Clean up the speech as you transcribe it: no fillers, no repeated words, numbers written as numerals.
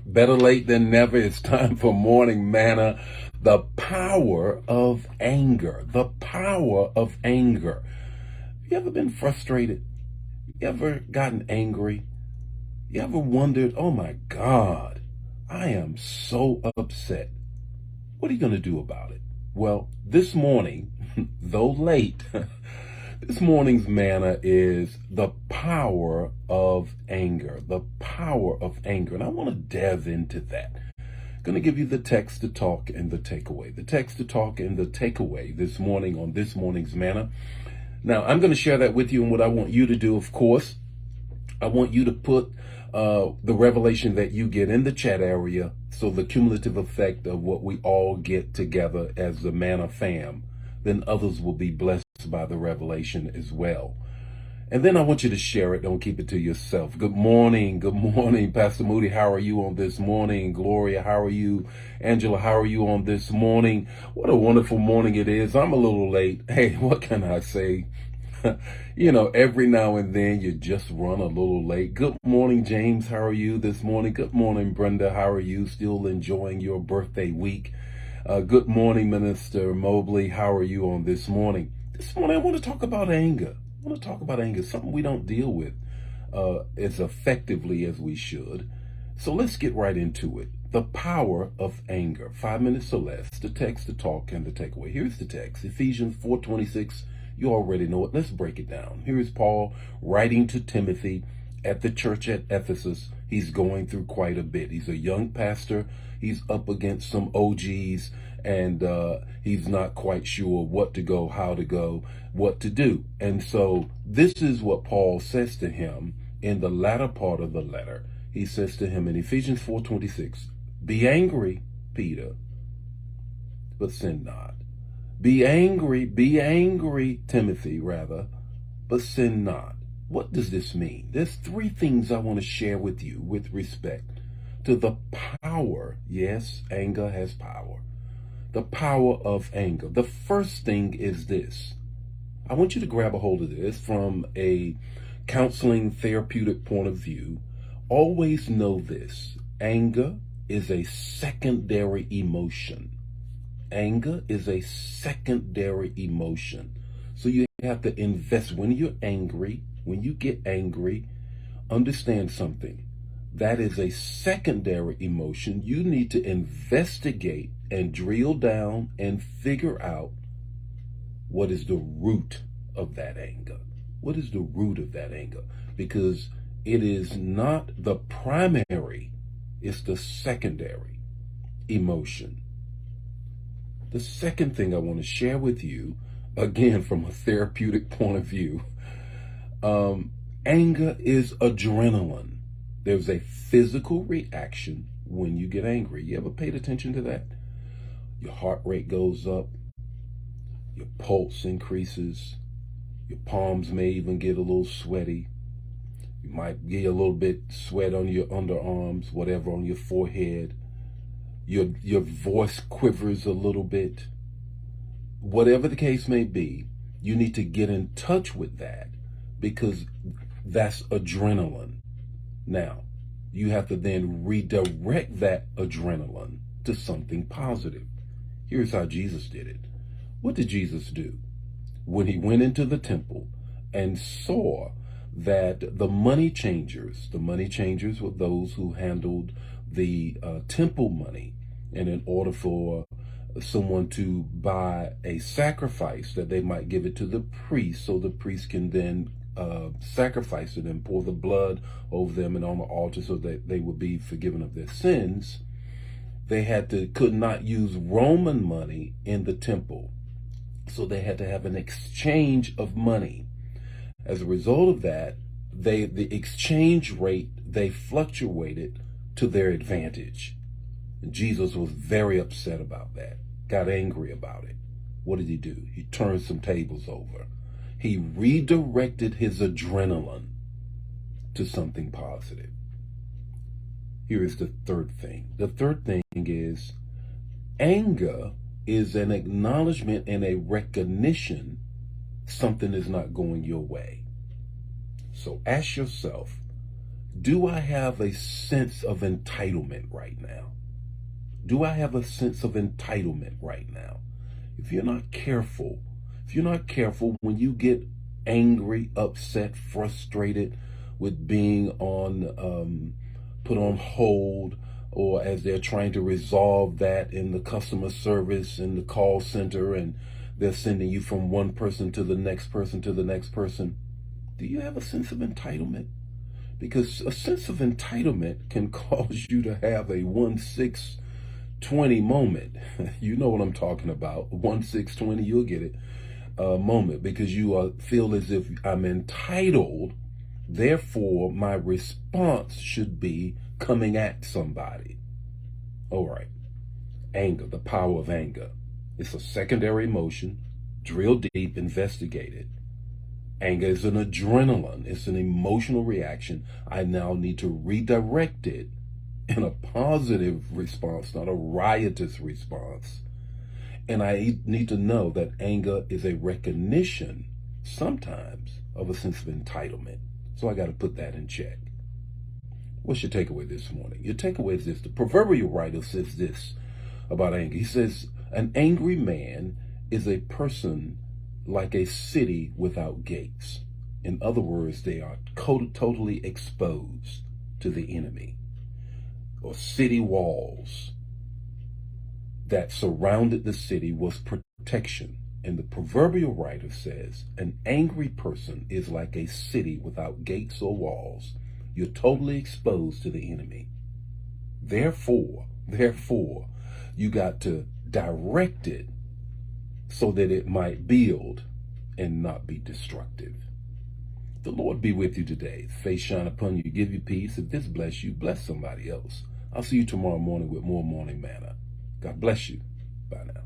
Better late than never. It's time for morning manna. The power of anger. The power of anger. You ever been frustrated? You ever gotten angry? You ever wondered, oh my God, I am so upset. What are you going to do about it? Well, this morning, though late, this morning's manna is the power of anger. The power of anger. And I want to delve into that. I'm going to give you the text to talk and the takeaway. The text to talk and the takeaway this morning on this morning's manna. Now, I'm going to share that with you, and what I want you to do, of course, I want you to put the revelation that you get in the chat area, so the cumulative effect of what we all get together as the Manna fam, then others will be blessed by the revelation as well. And then I want you to share it. Don't keep it to yourself. Good morning. Good morning, Pastor Moody. How are you on this morning? Gloria, how are you? Angela, how are you on this morning? What a wonderful morning it is. I'm a little late. Hey, what can I say? Every now and then you just run a little late. Good morning, James. How are you this morning? Good morning, Brenda. How are you? Still enjoying your birthday week? Good morning, Minister Mobley. How are you on this morning? This morning I want to talk about anger. Something we don't deal with as effectively as we should. So let's get right into it. The power of anger. 5 minutes or less. The text, the talk, and the takeaway. Here's the text. Ephesians 4:26. You already know it. Let's break it down. Here is Paul writing to Timothy at the church at Ephesus. He's going through quite a bit. He's a young pastor. He's up against some OGs, and he's not quite sure what to go, how to go, what to do. And so this is what Paul says to him in the latter part of the letter. He says to him in Ephesians 4:26, be angry, Peter, but sin not. Be angry, Timothy, rather, but sin not. What does this mean? There's three things I want to share with you with respect to the power. Yes, anger has power. The power of anger. The first thing is this. I want you to grab a hold of this from a counseling therapeutic point of view. Always know this. Anger is a secondary emotion. Anger is a secondary emotion. So you have to invest. When you're angry, when you get angry, understand something. That is a secondary emotion. You need to investigate and drill down and figure out what is the root of that anger. What is the root of that anger? Because it is not the primary, it's the secondary emotion. The second thing I want to share with you, again from a therapeutic point of view, anger is adrenaline. There's a physical reaction when you get angry. You ever paid attention to that? Your heart rate goes up, your pulse increases, your palms may even get a little sweaty. You might get a little bit sweat on your underarms, whatever, on your forehead. Your voice quivers a little bit. Whatever the case may be, you need to get in touch with that, because that's adrenaline. Now, you have to then redirect that adrenaline to something positive. Here's how Jesus did it. What did Jesus do? When he went into the temple and saw that the money changers were those who handled the temple money, and in order for someone to buy a sacrifice, that they might give it to the priest, so the priest can then sacrifice it and pour the blood over them and on the altar, so that they would be forgiven of their sins. They could not use Roman money in the temple, so they had to have an exchange of money. As a result of that, the exchange rate, they fluctuated to their advantage. Jesus was very upset about that, got angry about it. What did he do? He turned some tables over. He redirected his adrenaline to something positive. Here is the third thing. The third thing is anger is an acknowledgement and a recognition something is not going your way. So ask yourself, Do I have a sense of entitlement right now? Do I have a sense of entitlement right now? If you're not careful, when you get angry, upset, frustrated with being on put on hold, or as they're trying to resolve that in the customer service in the call center, and they're sending you from one person to the next person to the next person, do you have a sense of entitlement? Because a sense of entitlement can cause you to have a 1-6-20 moment. You know what I'm talking about. 1-6-20, you'll get it. Moment, because you feel as if I'm entitled, therefore my response should be coming at somebody. All right. Anger, the power of anger. It's a secondary emotion. Drill deep, investigate it. Anger is an adrenaline. It's an emotional reaction. I now need to redirect it in a positive response, not a riotous response. And I need to know that anger is a recognition, sometimes, of a sense of entitlement. So I got to put that in check. What's your takeaway this morning? Your takeaway is this. The proverbial writer says this about anger. He says, an angry man is a person like a city without gates. In other words, they are totally exposed to the enemy, or city walls that surrounded the city was protection. And the proverbial writer says, an angry person is like a city without gates or walls. You're totally exposed to the enemy. Therefore, you got to direct it so that it might build and not be destructive. The Lord be with you today. Face shine upon you, give you peace. If this bless you, bless somebody else. I'll see you tomorrow morning with more morning manna. God bless you. Bye now.